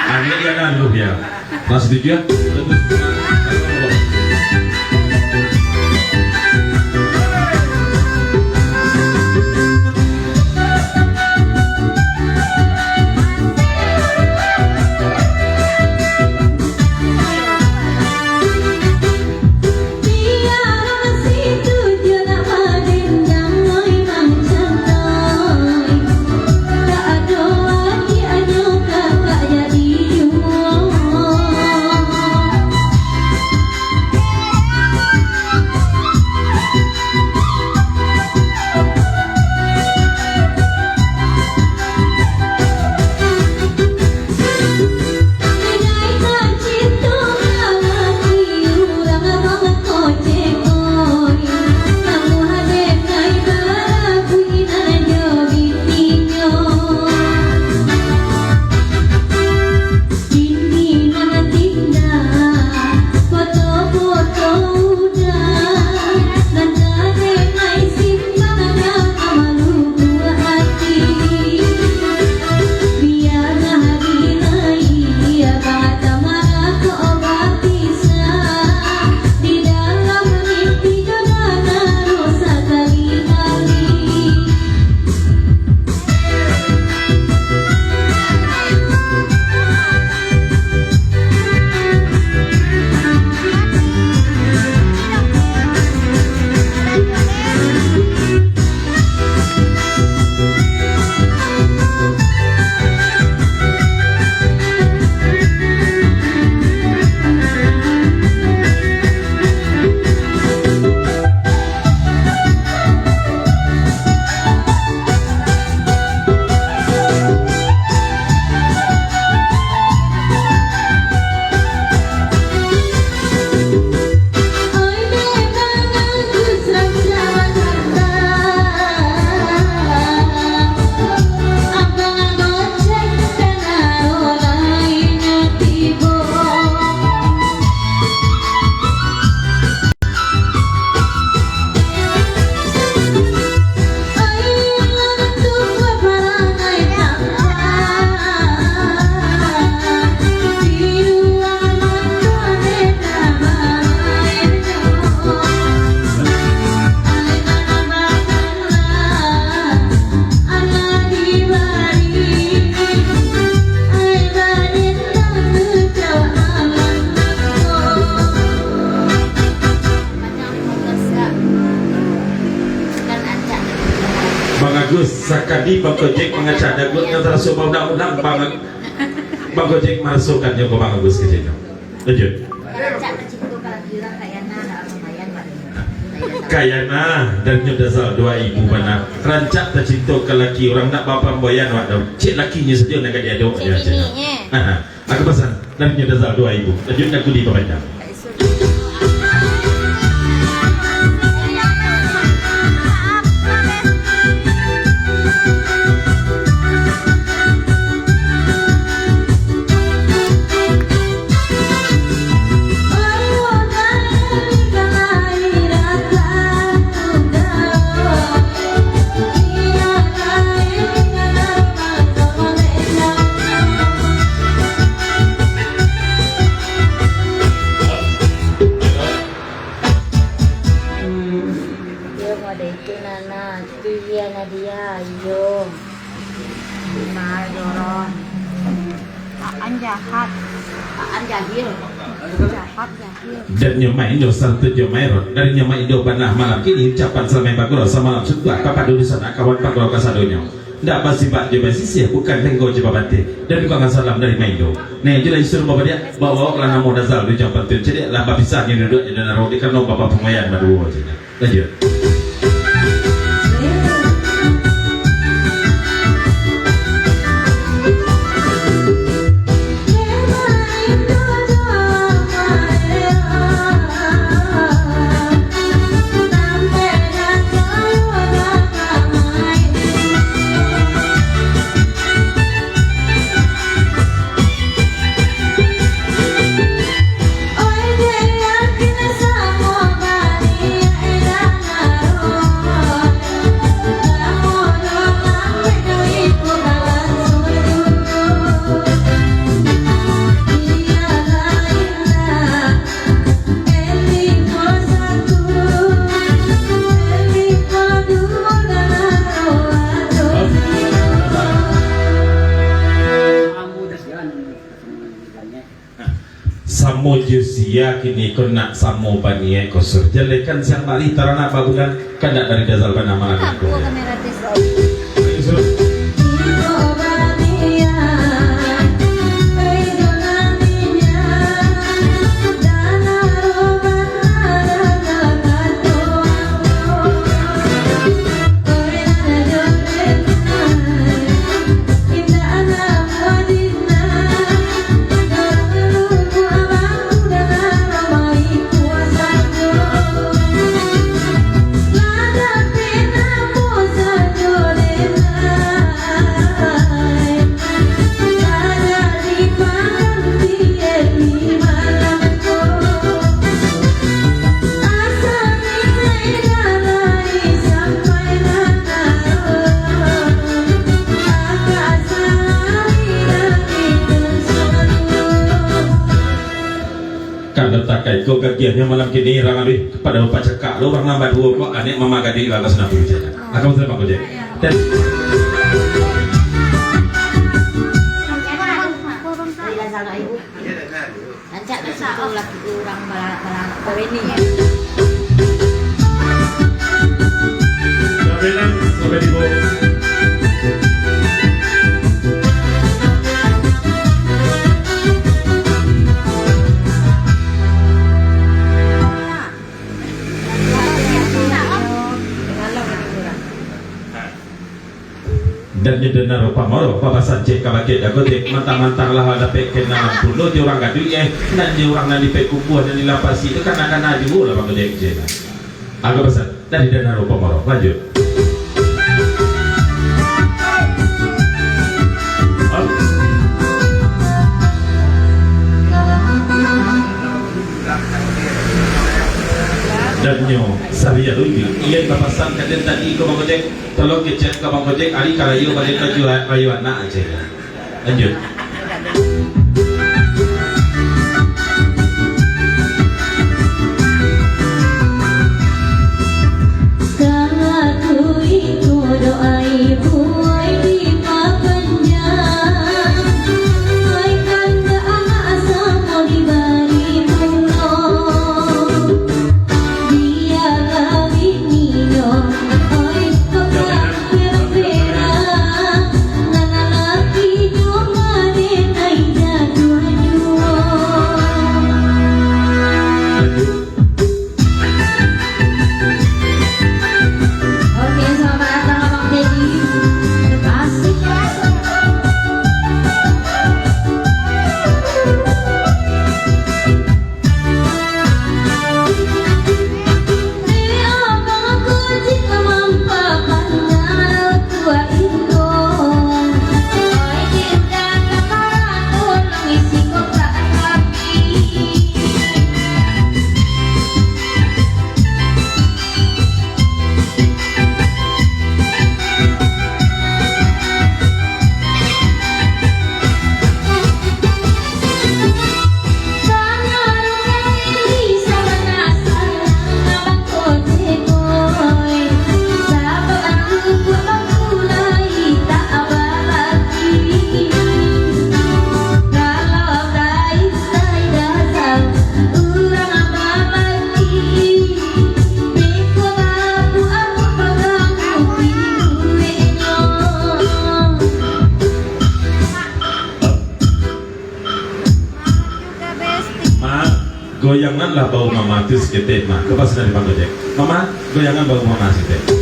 Ini dia kan lu ya. Mas setuju ya? Sakadi Bang Gojek mengecek dagut yang terasa undang-undang banget. Bang Gojek masukkannya ke Bang Agus ke sini. Lanjut. Kayana dan nyodasal 2000 mana rancak tercinta ke laki orang nak bapa boyan wadah cik lakinya sedia nak dia dok dia cik. Aku pesan dan nyodasal 2000. Lanjut aku di pemandang. Dan nyamai Indo santut nyamai rot dari nyamai Indo panah malam kini ucapan sampai bagro sama malam sudah kapan dulu sana kawan bagro kasadonya ndak pasti pak jebak sisi bukan tenggo jebak bate dan bukan salam dari Maido nih jelas suruh bapak dia bawa kelana modal di jam penting jadi lah bisa ni duduk dan naruh di karena bapak pemayan berdua aja lanjut. samo jusia kini kena samo panie kosur jelekan siang mari tarana babulan kena dari dasar panama lagi ko Kau kagiannya malam kini rangabi kepada Bapak Cekak lo orang nambah dua kok anek mama gading lalas nabi bicara akan betul Pak Gojek dan Ancak tu satu lagi orang balang ini. Sampai di bawah. Dan nyedena rupa moro papasan cek kabake dagotek mantang-mantang lah ada peken nama pulo di orang gadu nan di orang nan di pekubuah dan di lapasi itu kan akan aju lah bang gojek jena agak besar dari dana rupa moro lanjut dan nyo saria dulu iya papasan kaden tadi ke bang gojek tolong kecet ke bang gojek ari karayu balik ke rayuan na aja lanjut goyangan lah bau mama itu sekitar mah kepas dari bang gojek mama goyangan bau mama sekitar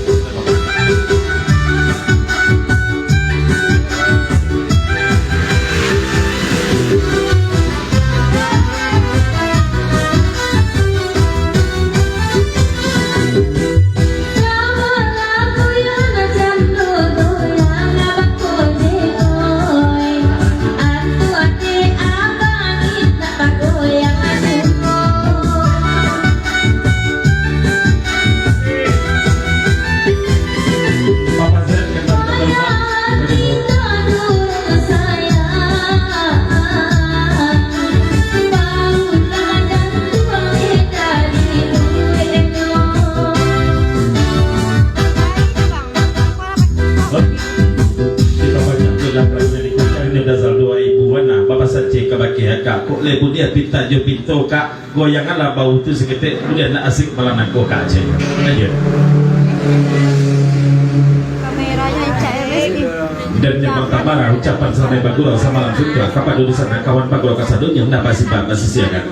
saja kebahagiaan kak kok lebu dia pinta jo pintu kak goyangan lah bau tu seketik kemudian nak asik malah nak kok kak aja lanjut Kameranya Cak Elis dan yang pertama ucapan sampai baguro sama langsung tu kapan dulu sana kawan baguro kasadunya nak pasti masih siakan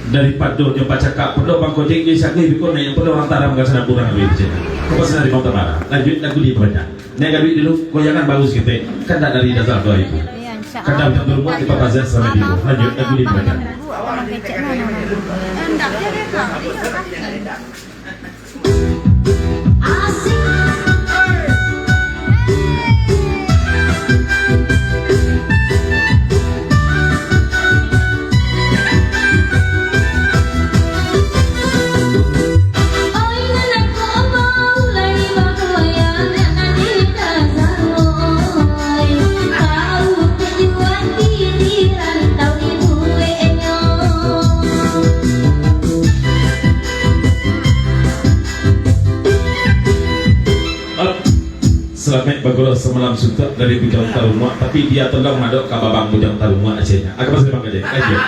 daripada dia baca kak perlu bang kojek dia sakit bikon yang perlu orang taram nggak sana kurang lebih je kau pasal dari Mata Mara lanjut lagu dia banyak ni agak dulu goyangan bagus gitu kan tak dari dasar doa itu kan dah untuk rumah di Papa Zed sama dulu lanjut lagu dia banyak Selamat bagolo semalam suntuk dari Bujang Tarumua tapi dia tolong madok ke babang Bujang Tarumua acehnya aku masih bang aja lanjut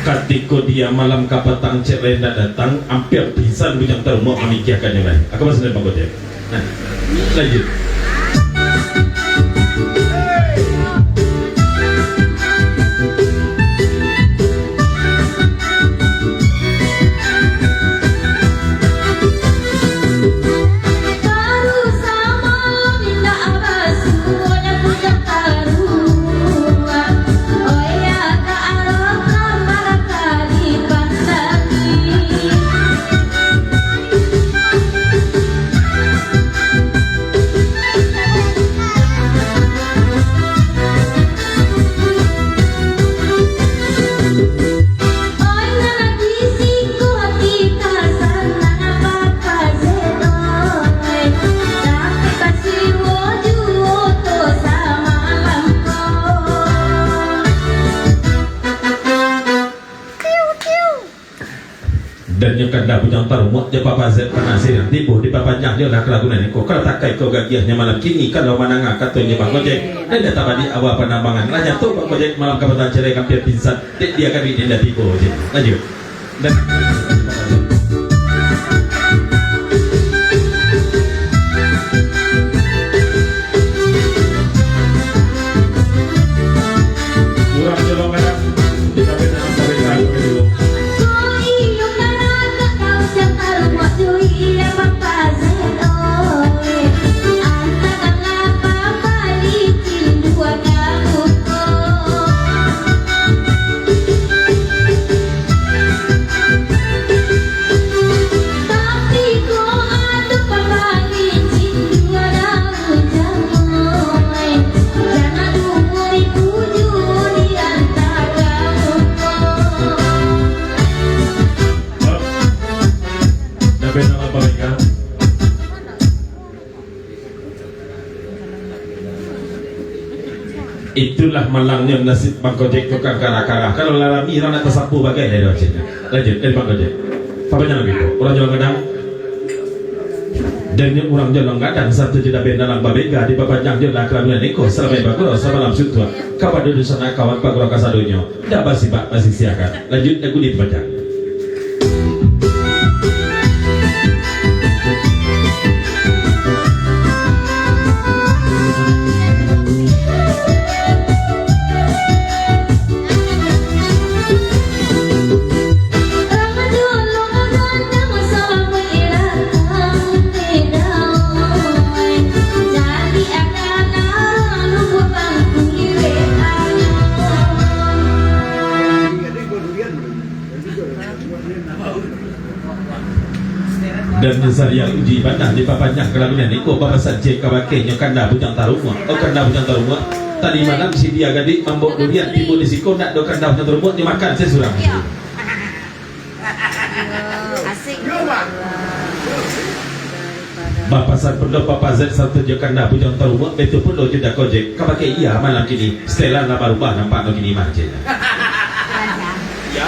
ketika dia malam kapatang cek renda datang hampir pisan Bujang Tarumua memikirkan yang lain aku masih dari Bang Gojek nah lanjut dan yang kanda Bujang Tarumua dia Papa Zed panasir yang tipu di papanjang dia lah kelagunan kau kalau tak kau gagiahnya malam kini kalau mananga katanya Bang Gojek dan dia tak di awal penambangan lanjut tuh Bang Gojek malam kapatan cerai hampir pingsan dia kami dia tipu lanjut dan itulah malangnya nasib Bang Gojek tukang kara-kara kalau lalami orang nak tersapu bagai dari wajahnya lanjut dari Bang Gojek papanya lagi itu orang jalan kadang dan yang orang jalan kadang satu jeda benda dalam babega di papanjang dia lah kelamin niko selama baguro sama malam sutua kapan duduk sana kawan baguro kasadunya dah basi pak masih siakan lanjut aku dibaca Ramadan Dan saya uji ibadah di papanya kelagunan iko bapa saja kabake nyokanda bujang tarumua kanda bujang tarumua tadi malam si dia gadik mambok durian timbul di siko nak do kanda bujang tarumua dimakan sesurang asik Bapak saat perlu Bapak Z satu jokanda bujang tarumua betul perlu tidak kojek kabake iya malam kini setelah nama rumah nampak no kini macam ya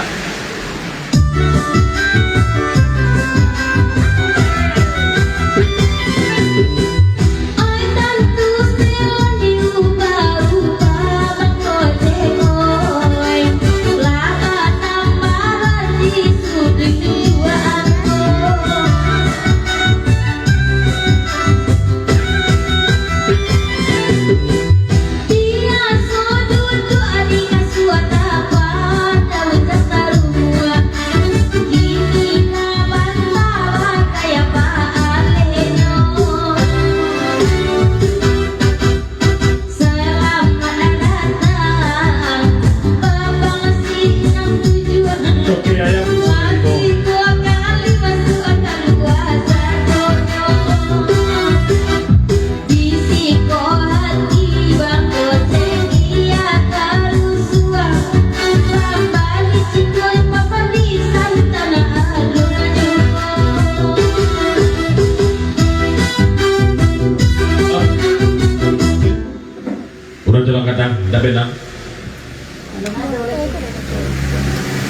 benang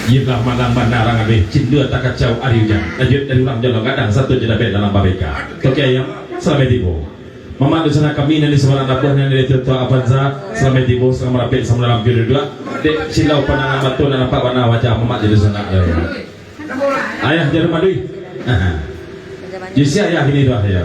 Yiblah malang manarang abe cindua tak kacau ari hujan lanjut dari ulang jalan kadang satu jeda ben dalam babeka oke ayam selamat tibo mama di sana kami nanti semarang dapur nanti tetua avanza selamat tibo selamat rapid sama dalam video dua dek silau pandangan batu dan nampak warna wajah mama di sana ayah jadi madui Jusi ayah ini doa ya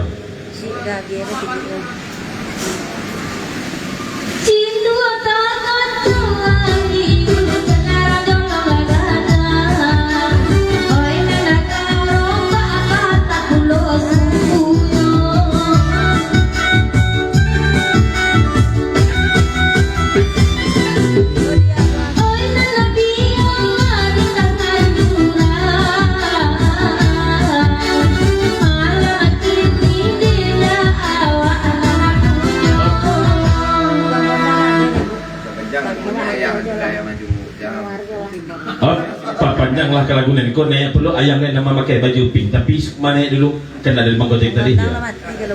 panjanglah kelagunan kau naik perlu ayam naik nama pakai baju pink tapi mana dulu kan ada lima gojek tadi ya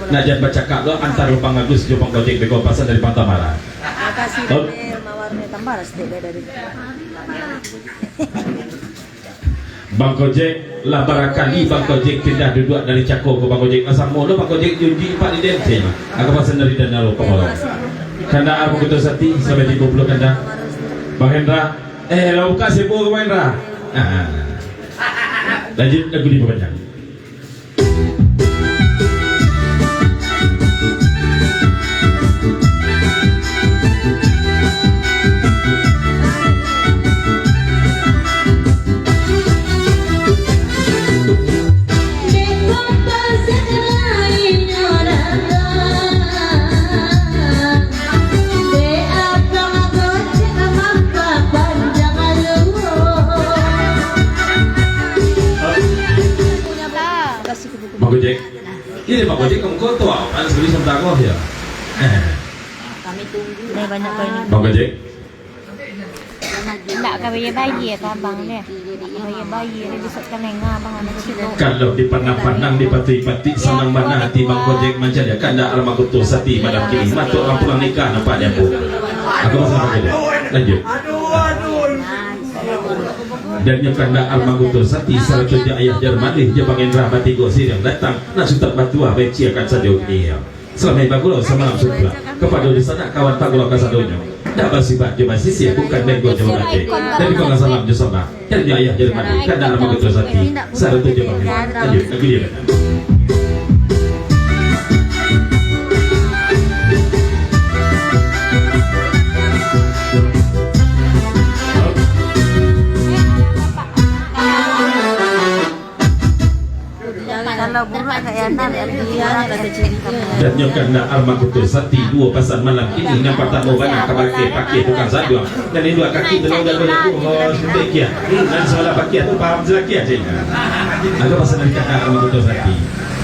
nak jangan baca kak lo antar lupang agus lupang gojek beko pasar dari Pantamara Bang Gojek lah barakali Bang Gojek pindah duduk dari Cako ke Bang Gojek asam mulu Bang Gojek junji Pak di Dente aku pasal dari dana lo pengolong kanda aku ketua sati sampai 50 kanda Bang Hendra lo buka sibuk ke Bang Hendra lanjut lagu di panjang Bang Gojek, ini Bang Gojek kamu kau tahu apa? Harus beli sama aku ya. Kami tunggu. Ini banyak banyak. Bang Gojek. Tak kaya bayi ya abang ni. Kaya bayi ni besok kan nenga abang ada situ. Kalau dipandang-pandang dipati-pati senang mana hati Bang Gojek macam dia kan dah alama kutu sati madam kini matuk orang pulang nikah nampak dia pun. Aku masih Bang Gojek. Lanjut. Dan yang kanda almagutur sati salah kerja ayah Jerman dia Bang Indra Batigo sih yang datang nak sutak batua beci akan sadio ini ya. Selamat bagulo sama sutra kepada di sana kawan pagulo kasadonyo. Dak basi bak je masih sih bukan bego jawa mati. Dan kau nggak salam je sama. Kerja ayah Jerman kanda almagutur sati salah kerja Bang Indra. Lanjut lagi dia. dan yang kena arma kutu sati dua pasal malam ini nampak tak mau banyak pakai tukang sadua dan ini dua kaki tolong dan boleh sudah kia dan soal pakai tu paham jelaki aja agak pasal nak kena arma kutu sati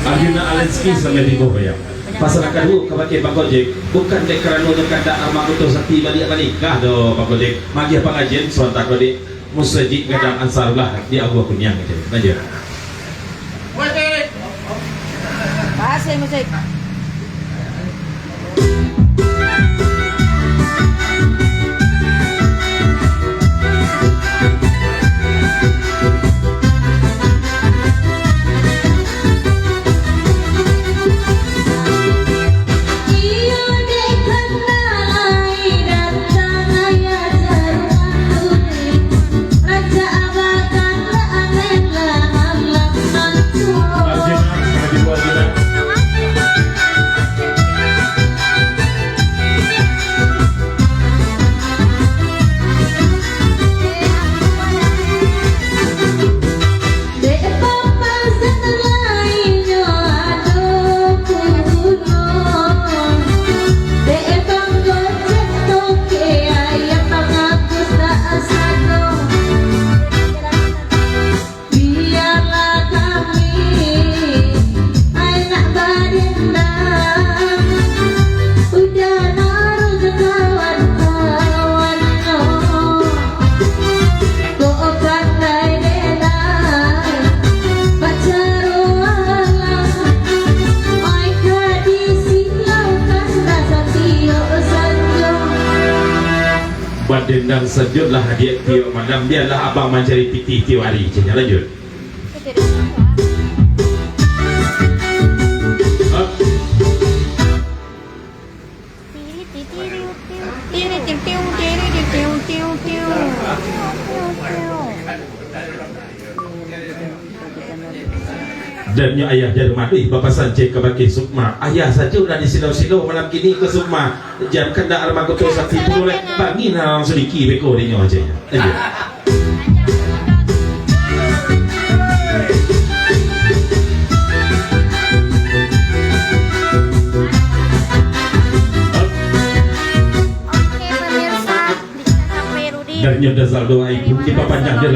Arjuna Alenski sampai di bawah ya pasal akan lu kepakai Pak Gojek bukan dek kerana untuk kata arma kutu sati balik kah do Pak Gojek magi apa ngajen sontak Gojek musajid kadang ansarullah di Abu Kunyang aja lanjut Bahasa musik. buat dendam sejutlah hadiah Tio Madam biarlah abang mencari piti tiwari je lanjut dan nyo ayah dari Madui Bapak Sancik ke baki Sukma ayah saja udah di silau-silau malam kini ke Sukma jam kena arma kutu sakti boleh bangin orang sedikit beko di nyo aja aja dan nyo dasar doa ibu kita panjang jelas